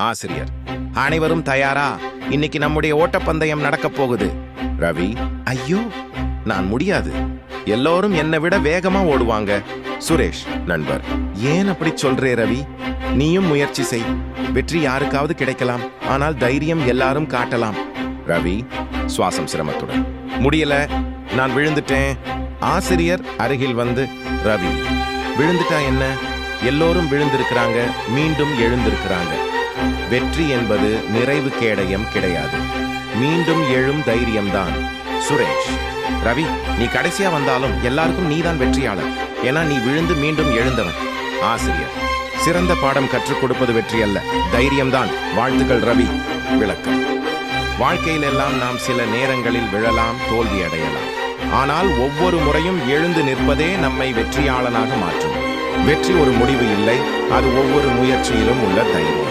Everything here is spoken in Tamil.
ஆசிரியர்: அனைவரும் தயாரா? இன்னைக்கு நம்முடைய ஓட்டப்பந்தயம் நடக்கப் போகுது. ரவி: ஐயோ, நான் முடியாது. எல்லோரும் என்னை விட வேகமா ஓடுவாங்க. சுரேஷ்: நண்பர், ஏன் அப்படி சொல்றே ரவி? நீயும் முயற்சி செய். வெற்றி யாருக்காவது கிடைக்கலாம், ஆனால் தைரியம் எல்லாரும் காட்டலாம். ரவி சுவாசம் சிரமத்துடன்: முடியல, நான் விழுந்துட்டேன். ஆசிரியர் அருகில் வந்து: ரவி, விழுந்துட்டா என்ன? எல்லோரும் விழுந்திருக்கிறாங்க, மீண்டும் எழுந்திருக்கிறாங்க. வெற்றி என்பது நிறைவு கேடயம் கிடையாது, மீண்டும் எழும் தைரியம்தான். சுரேஷ்: ரவி, நீ கடைசியா வந்தாலும் எல்லாருக்கும் நீதான் வெற்றியாளர். ஏன்னா நீ விழுந்து மீண்டும் எழுந்தவன். ஆசிரியர்: சிறந்த பாடம் கற்றுக் கொடுப்பது வெற்றி அல்ல, தைரியம்தான். வாழ்த்துக்கள் ரவி. விளக்கம்: வாழ்க்கையில் எல்லாம் நாம் சில நேரங்களில் விழலாம், தோல்வி அடையலாம். ஆனால் ஒவ்வொரு முறையும் எழுந்து நிற்பதே நம்மை வெற்றியாளனாக மாற்றும். வெற்றி ஒரு முடிவு இல்லை, அது ஒவ்வொரு முயற்சியிலும் உள்ள தைரியம்.